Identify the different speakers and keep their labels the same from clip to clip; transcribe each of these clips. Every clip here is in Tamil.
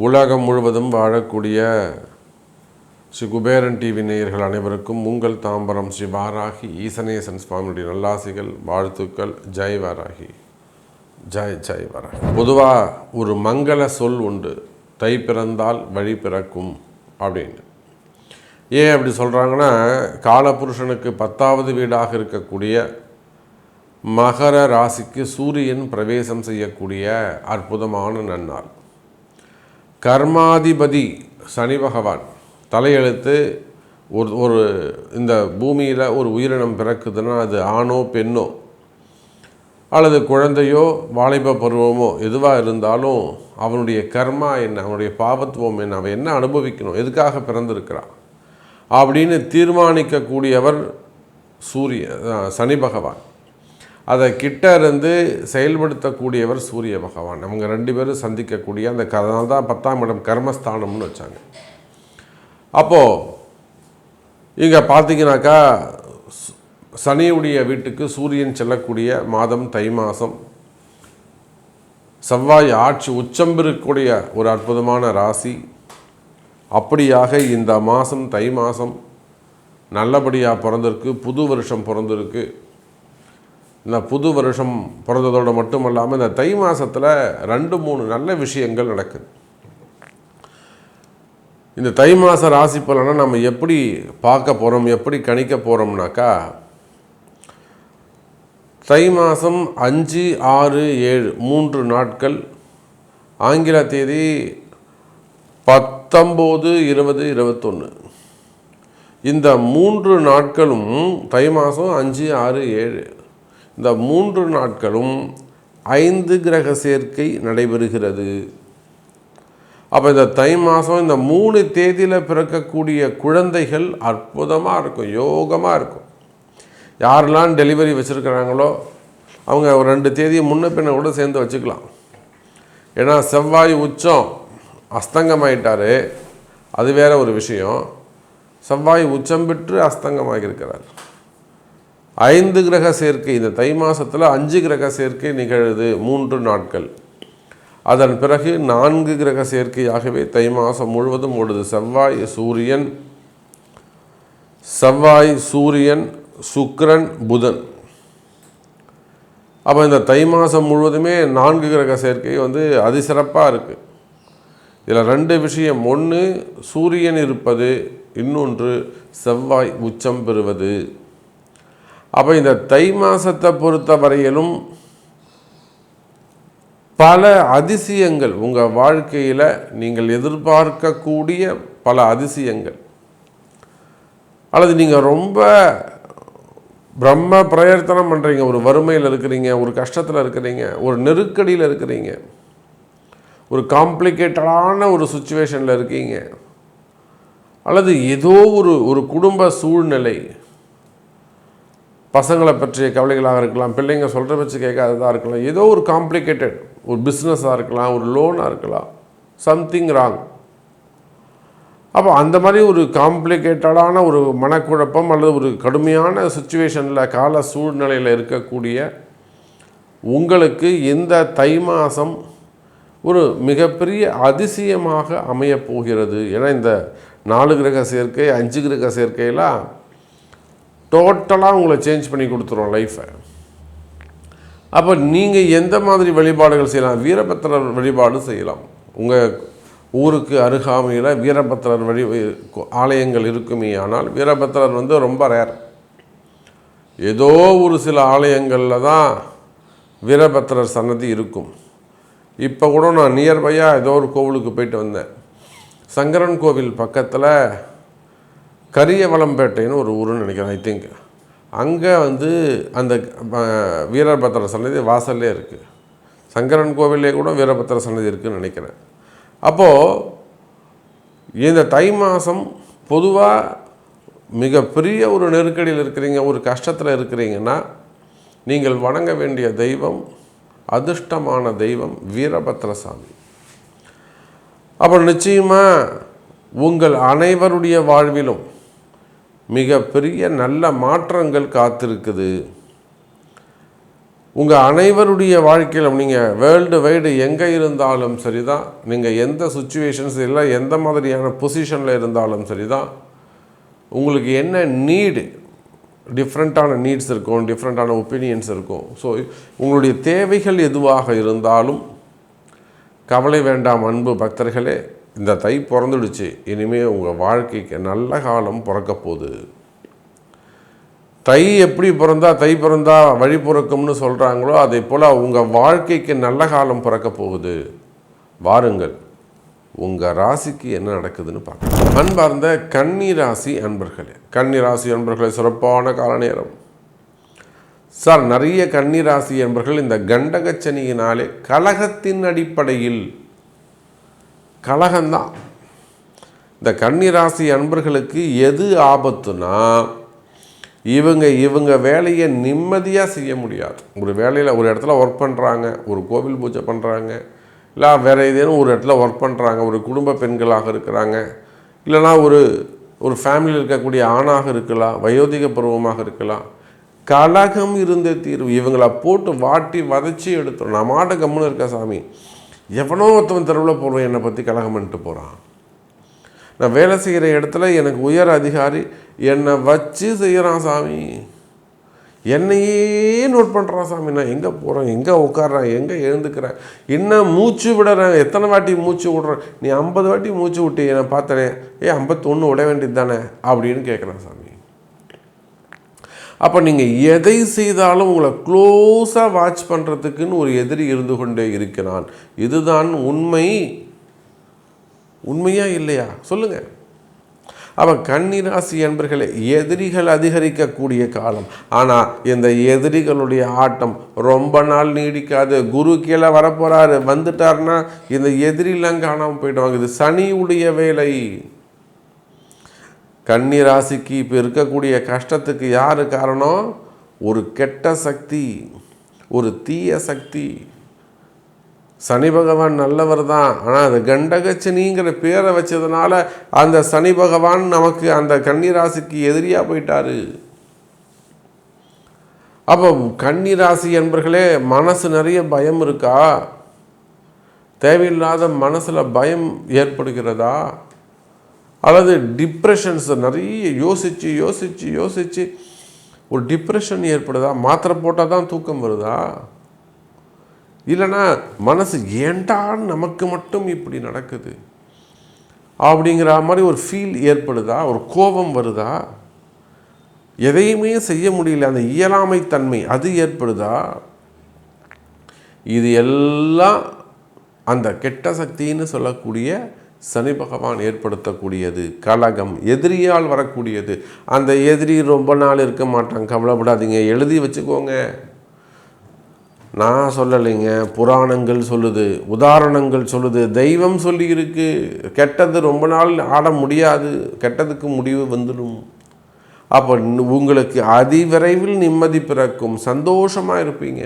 Speaker 1: உலகம் முழுவதும் வாழக்கூடிய ஸ்ரீ குபேரன் டிவி நேயர்கள் அனைவருக்கும் உங்கள் தாம்பரம் ஸ்ரீ வாராகி ஈசனேசன் சுவாமியுடைய நல்லாசிகள், வாழ்த்துக்கள். ஜெய் வாராகி, ஜெய் ஜெய் வாராகி. பொதுவாக ஒரு மங்கள சொல் உண்டு, தை பிறந்தால் வழி பிறக்கும் அப்படின்னு. ஏன் அப்படி சொல்கிறாங்கன்னா, காலபுருஷனுக்கு 10வது வீடாக இருக்கக்கூடிய மகர ராசிக்கு சூரியன் பிரவேசம் செய்யக்கூடிய அற்புதமான நன்னாள். கர்மாதிபதி சனி பகவான் தலையெழுத்து ஒரு இந்த பூமியில் ஒரு உயிரினம் பிறக்குதுன்னா அது ஆணோ பெண்ணோ அல்லது குழந்தையோ வாலிப பருவமோ எதுவாக இருந்தாலும் அவனுடைய கர்மா என்ன, அவனுடைய பாவத்துவம் என்ன, அவன் என்ன அனுபவிக்கணும், எதுக்காக பிறந்திருக்கிறான் அப்படின்னு தீர்மானிக்கக்கூடியவர் சனி பகவான். அதை கிட்ட இருந்து செயல்படுத்தக்கூடியவர் சூரிய பகவான். அவங்க 2 பேரும் சந்திக்கக்கூடிய அந்த அதனால தான் 10ஆம் இடம் கர்மஸ்தானம்னு வச்சாங்க. அப்போது இங்கே பார்த்தீங்கன்னாக்கா சனியுடைய வீட்டுக்கு சூரியன் செல்லக்கூடிய மாதம் தை மாதம். செவ்வாய் ஆட்சி உச்சம் இருக்கக்கூடிய ஒரு அற்புதமான ராசி. அப்படியாக இந்த மாதம் தை மாதம் நல்லபடியாக பிறந்திருக்கு, புது வருஷம் பிறந்திருக்கு. இந்த புது வருஷம் பிறந்ததோடு மட்டும் இல்லாமல் இந்த தை மாதத்தில் 2-3 நல்ல விஷயங்கள் நடக்குது. இந்த தை மாத ராசி பலனை நம்ம எப்படி பார்க்க போகிறோம், எப்படி கணிக்க போகிறோம்னாக்கா, தை மாதம் 5, 6, 7 3 நாட்கள், ஆங்கில தேதி 19, 20, 21. இந்த 3 நாட்களும் தை மாதம் 5, 6, 7 இந்த 3 நாட்களும் 5 கிரக சேர்க்கை நடைபெறுகிறது. அப்போ இந்த தை மாதம் இந்த 3 தேதியில் பிறக்கக்கூடிய குழந்தைகள் அற்புதமாக இருக்கும், யோகமாக இருக்கும். யாரெல்லாம் டெலிவரி வச்சுருக்கிறாங்களோ அவங்க ஒரு 2 தேதியை முன்ன பின்ன கூட சேர்ந்து வச்சுக்கலாம். ஏன்னா செவ்வாய் உச்சம் அஸ்தங்கமாயிட்டார், அது வேற ஒரு விஷயம். செவ்வாய் உச்சம் பெற்று அஸ்தங்கமாகியிருக்கிறார். 5 கிரக சேர்க்கை இந்த தை மாதத்தில் 5 கிரக சேர்க்கை நிகழுது 3 நாட்கள். அதன் பிறகு 4 கிரக சேர்க்கையாகவே தை மாதம் முழுவதும் ஓடுது. செவ்வாய் சூரியன் சுக்கிரன் புதன். அப்போ இந்த தை மாதம் முழுவதுமே 4 கிரக சேர்க்கை அதிசிறப்பாக இருக்குது. இதில் 2 விஷயம், ஒன்று சூரியன் இருப்பது, இன்னொன்று செவ்வாய் உச்சம் பெறுவது. அப்போ இந்த தை மாதத்தை பொறுத்த வரையிலும் பல அதிசயங்கள் உங்கள் வாழ்க்கையில் நீங்கள் எதிர்பார்க்கக்கூடிய பல அதிசயங்கள், அல்லது நீங்கள் ரொம்ப பிரம்ம பிரயத்தனம் பண்ணுறீங்க, ஒரு வறுமையில் இருக்கிறீங்க, ஒரு கஷ்டத்தில் இருக்கிறீங்க, ஒரு நெருக்கடியில் இருக்கிறீங்க, ஒரு காம்ப்ளிகேட்டடான ஒரு சுச்சுவேஷனில் இருக்கீங்க, அல்லது ஏதோ ஒரு குடும்ப சூழ்நிலை, பசங்களை பற்றிய கவலைகளாக இருக்கலாம், பிள்ளைங்க சொல்கிற வச்சு கேட்காததாக இருக்கலாம், ஏதோ ஒரு காம்ப்ளிகேட்டட் ஒரு பிஸ்னஸாக இருக்கலாம், ஒரு லோனாக இருக்கலாம், சம்திங் ராங். அப்போ அந்த மாதிரி ஒரு காம்ப்ளிகேட்டடான ஒரு மனக்குழப்பம் அல்லது ஒரு கடுமையான சுச்சுவேஷனில் கால சூழ்நிலையில் இருக்கக்கூடிய உங்களுக்கு இந்த தை மாதம் ஒரு மிகப்பெரிய அதிசயமாக அமையப்போகிறது. ஏன்னா இந்த 4 கிரக சேர்க்கை 5 கிரக சேர்க்கையெல்லாம் டோட்டலாக உங்களை சேஞ்ச் பண்ணி கொடுத்துரும் லைஃப்பை. அப்போ நீங்கள் எந்த மாதிரி வழிபாடுகள் செய்யலாம்? வீரபத்திரர் வழிபாடு செய்யலாம். உங்கள் ஊருக்கு அருகாமையில் வீரபத்திரர் ஆலயங்கள் இருக்குமே. ஆனால் வீரபத்திரர் ரொம்ப ரேர். ஏதோ ஒரு சில ஆலயங்களில் தான் வீரபத்திரர் சன்னதி இருக்கும். இப்போ கூட நான் நியர்பையாக ஏதோ ஒரு கோவிலுக்கு போயிட்டு வந்தேன். சங்கரன் கோவில் பக்கத்தில் கரியவளம்பேட்டைன்னு ஒரு ஊருன்னு நினைக்கிறேன், ஐ திங்க். அங்கே அந்த வீரபத்திர சன்னதி வாசல்லே இருக்குது. சங்கரன் கோவிலே கூட வீரபத்திர சன்னதி இருக்குதுன்னு நினைக்கிறேன். அப்போது இந்த தை மாதம் பொதுவாக மிகப்பெரிய ஒரு நெருக்கடியில் இருக்கிறீங்க, ஒரு கஷ்டத்தில் இருக்கிறீங்கன்னா நீங்கள் வணங்க வேண்டிய தெய்வம், அதிர்ஷ்டமான தெய்வம் வீரபத்திர சாமி. அப்புறம் நிச்சயமாக உங்கள் அனைவருடைய வாழ்விலும் மிகப்பெரிய நல்ல மாற்றங்கள் காத்திருக்குது. உங்கள் அனைவருடைய வாழ்க்கையிலும் நீங்கள் வேர்ல்டு வைடு எங்கே இருந்தாலும் சரி தான், நீங்கள் எந்த சுச்சுவேஷன்ஸ் இல்லை எந்த மாதிரியான பொசிஷனில் இருந்தாலும் சரி தான், உங்களுக்கு என்ன நீடு, டிஃப்ரெண்ட்டான நீட்ஸ் இருக்கும், டிஃப்ரெண்ட்டான ஒப்பீனியன்ஸ் இருக்கும். ஸோ உங்களுடைய தேவைகள் எதுவாக இருந்தாலும் கவலை வேண்டாம் அன்பு பக்தர்களே. இந்த தை பிறந்துடுச்சு, இனிமேல் உங்கள் வாழ்க்கைக்கு நல்ல காலம் பிறக்க போகுது. தை எப்படி தை பிறந்தா வழி பிறக்கும்னு சொல்கிறாங்களோ அதே போல் உங்கள் வாழ்க்கைக்கு நல்ல காலம் பிறக்க போகுது. வாருங்கள், உங்கள் ராசிக்கு என்ன நடக்குதுன்னு பார்க்கலாம். அன்பார்ந்த கன்னி ராசி அன்பர்களே, கன்னி ராசி அன்பர்களே, சிறப்பான கால நேரம் சார். நிறைய கன்னி ராசி அன்பர்கள் இந்த கண்டகச்சனியினாலே கலகத்தின் அடிப்படையில், கலகம்தான் இந்த கன்னி ராசி அன்பர்களுக்கு எது ஆபத்துனா, இவங்க வேலையை நிம்மதியாக செய்ய முடியாது. ஒரு வேலையில் ஒரு இடத்துல ஒர்க் பண்ணுறாங்க, ஒரு கோவில் பூஜை பண்ணுறாங்க, இல்லை வேறு ஏதேனும் ஒரு இடத்துல ஒர்க் பண்ணுறாங்க, ஒரு குடும்ப பெண்களாக இருக்கிறாங்க, இல்லைனா ஒரு ஃபேமிலியில் இருக்கக்கூடிய ஆணாக இருக்கலாம், வயோதிக பருவமாக இருக்கலாம். கலகம் இருந்த தீர்வு. இவங்களை போட்டு வாட்டி வதச்சி எடுத்துரும். நான் மாட்ட கம்முன்னு இருக்க சாமி, எவனோ ஒருத்தவன் தெருவில் போடுவேன் என்னை பற்றி கலகம் பண்ணிட்டு போகிறான். நான் வேலை செய்கிற இடத்துல எனக்கு உயர் அதிகாரி என்னை வச்சு செய்கிறான் சாமி, என்னையே நோட் பண்ணுறான் சாமி. நான் எங்கே போகிறேன், எங்கே உட்காடுறேன், எங்கே எழுந்துக்கிறேன், இன்னும் மூச்சு விடுறேன், எத்தனை வாட்டி மூச்சு விடுறேன், நீ 50 வாட்டி மூச்சு விட்டு என்னை பார்த்தனே, 51 விட வேண்டியது தானே அப்படின்னு கேட்குறேன் சாமி. அப்போ நீங்கள் எதை செய்தாலும் உங்களை க்ளோஸாக வாட்ச் பண்ணுறதுக்குன்னு ஒரு எதிரி இருந்து கொண்டே இருக்கிறான். இதுதான் உண்மையா இல்லையா சொல்லுங்கள். அப்போ கன்னிராசி என்பர்களே, எதிரிகள் அதிகரிக்கக்கூடிய காலம். ஆனால் இந்த எதிரிகளுடைய ஆட்டம் ரொம்ப நாள் நீடிக்காது. குரு கீழே வரப்போகிறாரு, வந்துட்டார்னா இந்த எதிரிலாம் காணாமல் போயிடுவாங்க. இது சனியுடைய வேலை. கன்னிராசிக்கு இப்போ இருக்கக்கூடிய கஷ்டத்துக்கு யார் காரணம்? ஒரு கெட்ட சக்தி, ஒரு தீய சக்தி. சனி பகவான் நல்லவர் தான், ஆனால் அது கண்டகச்சனிங்கிற பேரை வச்சதுனால அந்த சனி பகவான் நமக்கு அந்த கன்னிராசிக்கு எதிரியாக போயிட்டாரு. அப்போ கன்னிராசி என்பர்களே, மனசு நிறைய பயம் இருக்கா? தேவையில்லாத மனசில் பயம் ஏற்படுகிறதா? அல்லது டிப்ரெஷன்ஸ் நிறைய யோசித்து ஒரு டிப்ரெஷன் ஏற்படுதா? மாத்திரை போட்டால் தான் தூக்கம் வருதா? இல்லைனா மனசு ஏண்டான்னு நமக்கு மட்டும் இப்படி நடக்குது அப்படிங்கிற மாதிரி ஒரு ஃபீல் ஏற்படுதா? ஒரு கோபம் வருதா? எதையுமே செய்ய முடியல, அந்த இயலாமைத்தன்மை அது ஏற்படுதா? இது எல்லாம் அந்த கெட்ட சக்தின்னு சொல்லக்கூடிய சனி பகவான் ஏற்படுத்தக்கூடியது. கலகம் எதிரியால் வரக்கூடியது. அந்த எதிரி ரொம்ப நாள் இருக்க மாட்டாங்க, கவலைப்படாதீங்க, எழுதி வச்சுக்கோங்க. நான் சொல்லலைங்க, புராணங்கள் சொல்லுது, உதாரணங்கள் சொல்லுது, தெய்வம் சொல்லி இருக்கு. கெட்டது ரொம்ப நாள் ஆட முடியாது, கெட்டதுக்கு முடிவு வந்துடும். அப்போ உங்களுக்கு அதிவிரைவில் நிம்மதி பிறக்கும், சந்தோஷமாக இருப்பீங்க.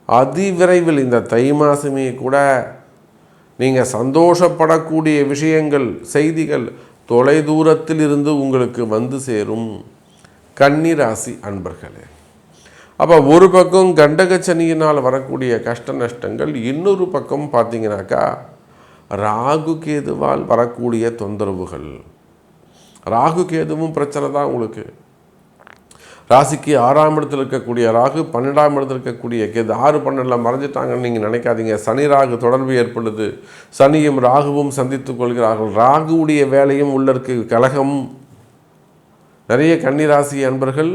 Speaker 1: அதிவிரைவில் இந்த தை மாதமே கூட நீங்கள் சந்தோஷப்படக்கூடிய விஷயங்கள், செய்திகள் தொலைதூரத்தில் இருந்து உங்களுக்கு வந்து சேரும். கன்னிராசி அன்பர்களே, அப்போ ஒரு பக்கம் கண்டகச்சனியினால் வரக்கூடிய கஷ்ட நஷ்டங்கள், இன்னொரு பக்கம் பார்த்தீங்கன்னாக்கா ராகு கேதுவால் வரக்கூடிய தொந்தரவுகள். ராகு கேதுவும் பிரச்சனை தான் உங்களுக்கு. ராசிக்கு 6ஆம் இடத்தில் இருக்கக்கூடிய ராகு, 12ஆம் இடத்தில் இருக்கக்கூடிய கேது. 6, 12 மறைஞ்சிட்டாங்கன்னு நீங்கள் நினைக்காதீங்க. சனி ராகு தொடர்பு ஏற்படுது. சனியும் ராகுவும் சந்தித்து கொள்கிறார்கள். ராகுவுடைய வேலையும் உள்ள இருக்கு கலகம். நிறைய கன்னிராசி அன்பர்கள்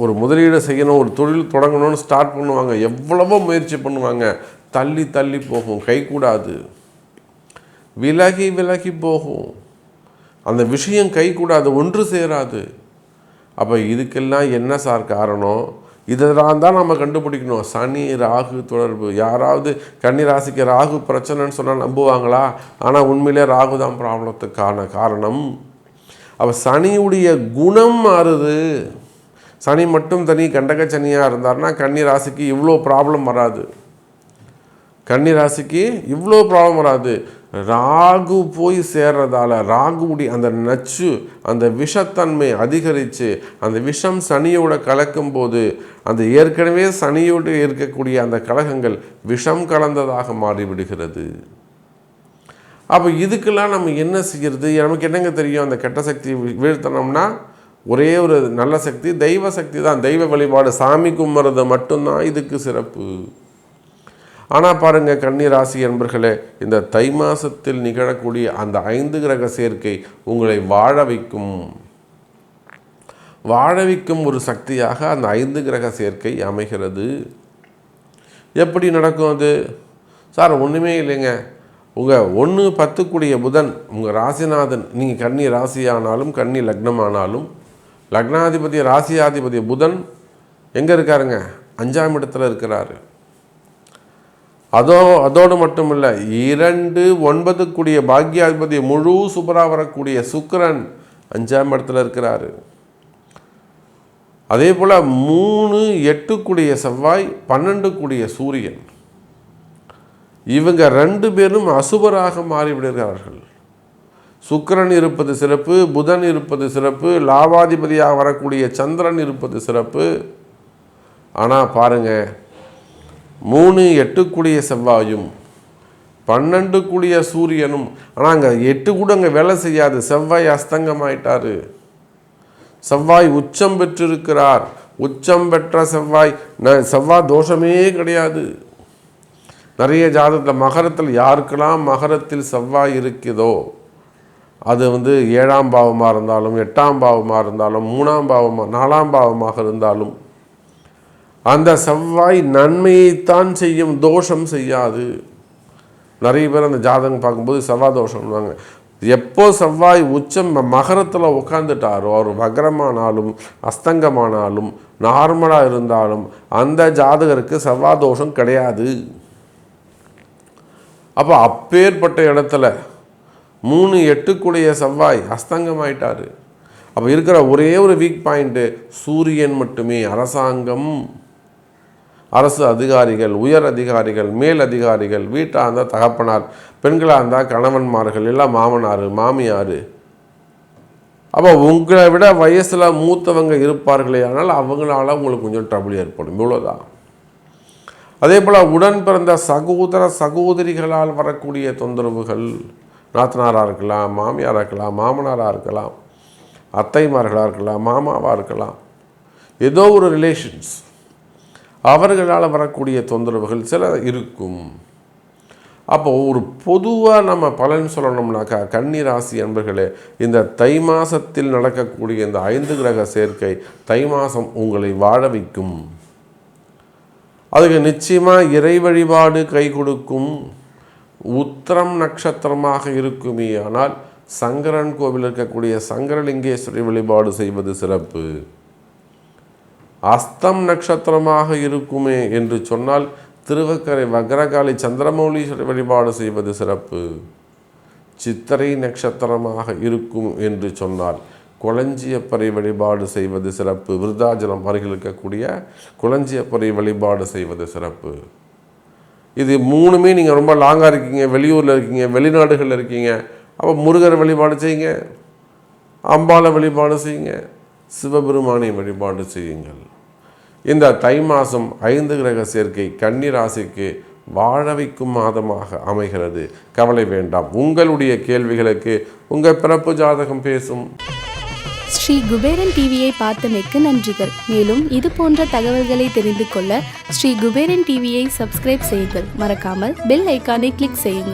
Speaker 1: ஒரு முதலீடு செய்யணும், ஒரு தொழில் தொடங்கணும்னு ஸ்டார்ட் பண்ணுவாங்க, எவ்வளவோ முயற்சி பண்ணுவாங்க, தள்ளி போகும், கைகூடாது, விலகி போகும், அந்த விஷயம் கைகூடாது, ஒன்று சேராது. அப்போ இதுக்கெல்லாம் என்ன சார் காரணம்? இதெல்லாம் தான் நம்ம கண்டுபிடிக்கணும். சனி ராகு தொடர்பு. யாராவது கன்னிராசிக்கு ராகு பிரச்சனைன்னு சொன்னால் நம்புவாங்களா? ஆனால் உண்மையிலே ராகு தான் ப்ராப்ளத்துக்கான காரணம். அப்போ சனியுடைய குணம் மாறுது. சனி மட்டும் தனி கண்டகச்சனியாக இருந்தார்னா கன்னிராசிக்கு இவ்வளோ ப்ராப்ளம் வராது. கன்னிராசிக்கு இவ்வளோ ப்ராப்ளம் வராது. ராகு போய் சேர்றதால ராகுவுடைய அந்த நச்சு, அந்த விஷத்தன்மை அதிகரித்து அந்த விஷம் சனியோட கலக்கும்போது அந்த ஏற்கனவே சனியோடு இருக்கக்கூடிய அந்த கலகங்கள் விஷம் கலந்ததாக மாறிவிடுகிறது. அப்போ இதுக்கெல்லாம் நம்ம என்ன செய்கிறது? நமக்கு என்னங்க தெரியும்? அந்த கெட்ட சக்தி வீழ்த்தணும்னா ஒரே ஒரு நல்ல சக்தி, தெய்வ சக்தி தான். தெய்வ வழிபாடு, சாமி கும்பிட்றது மட்டும்தான் இதுக்கு சிறப்பு. ஆனால் பாருங்கள் கன்னி ராசி என்பர்களே, இந்த தை மாதத்தில் நிகழக்கூடிய அந்த 5 கிரக சேர்க்கை உங்களை வாழ வைக்கும் ஒரு சக்தியாக அந்த 5 கிரக சேர்க்கை அமைகிறது. எப்படி நடக்கும் அது? சார் ஒன்றுமே இல்லைங்க. உங்கள் 1-10 கூடிய புதன் உங்கள் ராசிநாதன், நீங்கள் கன்னி ராசியானாலும் கன்னி லக்னமானாலும் லக்னாதிபதி ராசியாதிபதி புதன் எங்கே இருக்காருங்க? 5ஆம் இடத்துல இருக்கிறாரு. அதோடு மட்டும் இல்லை, 2-9 கூடிய பாக்யாதிபதி முழு சுபராக வரக்கூடிய சுக்கிரன் 5ஆம் இடத்துல இருக்கிறாரு. அதே போல் 3-8 கூடிய செவ்வாய், 12 கூடிய சூரியன், இவங்க 2 பேரும் அசுபராக மாறிவிடுகிறார்கள். சுக்கிரன் இருப்பது சிறப்பு, புதன் இருப்பது சிறப்பு, லாபாதிபதியாக வரக்கூடிய சந்திரன் இருப்பது சிறப்பு. ஆனால் பாருங்கள், 3-8 கூடிய செவ்வாயும் 12 கூடிய சூரியனும், ஆனால் அங்கே 8 கூட அங்கே வேலை செய்யாது. செவ்வாய் அஸ்தங்கமாயிட்டார். செவ்வாய் உச்சம் பெற்றிருக்கிறார். உச்சம் பெற்ற செவ்வாய் தோஷமே கிடையாது. நிறைய ஜாதகத்தில் மகரத்தில் யாருக்கெல்லாம் மகரத்தில் செவ்வாய் இருக்குதோ அது 7ஆம் பாவமாக இருந்தாலும் 8ஆம் பாவமாக இருந்தாலும் 3ஆம் பாவமாக 4ஆம் பாவமாக இருந்தாலும் அந்த செவ்வாய் நன்மையைத்தான் செய்யும், தோஷம் செய்யாது. நிறைய பேர் அந்த ஜாதகம் பார்க்கும்போது செவ்வாய் தோஷம்வாங்க. எப்போ செவ்வாய் உச்சம் மகரத்தில் உட்காந்துட்டாரோ, அவர் வக்ரமானாலும் அஸ்தங்கமானாலும் நார்மலாக இருந்தாலும் அந்த ஜாதகருக்கு செவ்வாய் தோஷம் கிடையாது. அப்போ அப்பேற்பட்ட இடத்துல 3-8 கூடிய செவ்வாய் அஸ்தங்கமாயிட்டார். அப்போ இருக்கிற ஒரே ஒரு வீக் பாயிண்ட்டு சூரியன் மட்டுமே. அரசாங்கம், அரசு அதிகாரிகள், உயர் அதிகாரிகள், மேல் அதிகாரிகள், வீட்டாக இருந்தால் தகப்பனார், பெண்களாக இருந்தால் கணவன்மார்கள், எல்லாம் மாமனார் மாமியார். அப்போ உங்களை விட வயசில் மூத்தவங்க இருப்பார்களே, ஆனால் அவங்களால உங்களுக்கு கொஞ்சம் ட்ரபிள் ஏற்படும். இவ்வளோதான். அதே போல் உடன் பிறந்த சகோதர சகோதரிகளால் வரக்கூடிய தொந்தரவுகள், நாத்தனாராக இருக்கலாம், மாமியாராக இருக்கலாம், மாமனாராக இருக்கலாம், அத்தைமார்களாக இருக்கலாம், மாமாவாக இருக்கலாம், ஏதோ ஒரு ரிலேஷன்ஸ், அவர்களால் வரக்கூடிய தொந்தரவுகள் சில இருக்கும். அப்போது ஒரு பொதுவாக நம்ம பலன் சொல்லணும்னாக்கா கன்னி ராசி என்பர்களே, இந்த தை மாதத்தில் நடக்கக்கூடிய இந்த 5 கிரக சேர்க்கை தை மாதம் உங்களை வாழ வைக்கும். அதுக்கு நிச்சயமாக இறை வழிபாடு கை கொடுக்கும். உத்திரம் நட்சத்திரமாக இருக்குமே ஆனால் சங்கரன் கோவில் இருக்கக்கூடிய சங்கரலிங்கேஸ்வரி வழிபாடு செய்வது சிறப்பு. அஸ்தம் நட்சத்திரமாக இருக்குமே என்று சொன்னால் திருவக்கரை வக்ரகாளி சந்திரமௌலீஸ்வரி வழிபாடு செய்வது சிறப்பு. சித்திரை நட்சத்திரமாக இருக்கும் என்று சொன்னால் குளஞ்சியப்பறை வழிபாடு செய்வது சிறப்பு. விருத்தாச்சலம் அருகில் இருக்கக்கூடிய குளஞ்சியப்பறை வழிபாடு செய்வது சிறப்பு. இது 3மே நீங்கள் ரொம்ப லாங்காக இருக்கீங்க, வெளியூரில் இருக்கீங்க, வெளிநாடுகளில் இருக்கீங்க, அப்போ முருகர் வழிபாடு செய்யுங்க, அம்பாளை வழிபாடு செய்யுங்க, சிவபெருமானை வழிபாடு செய்யுங்கள். இந்த தை மாதம் 5 கிரக சேர்க்கை கன்னி ராசிக்கு வாழ வைக்கும் மாதமாக அமைகிறது. கவலை வேண்டாம். உங்களுடைய கேள்விகளுக்கு உங்கள் பிறப்பு ஜாதகம் பேசும்.
Speaker 2: ஸ்ரீ குபேரன் டிவியை பார்த்தமைக்கு நன்றிகள். மேலும் இது போன்ற தகவல்களை தெரிந்து கொள்ள ஸ்ரீ குபேரன் டிவியை சப்ஸ்கிரைப் செய்யுங்கள். மறக்காமல் பெல் ஐக்கானை கிளிக் செய்யுங்கள்.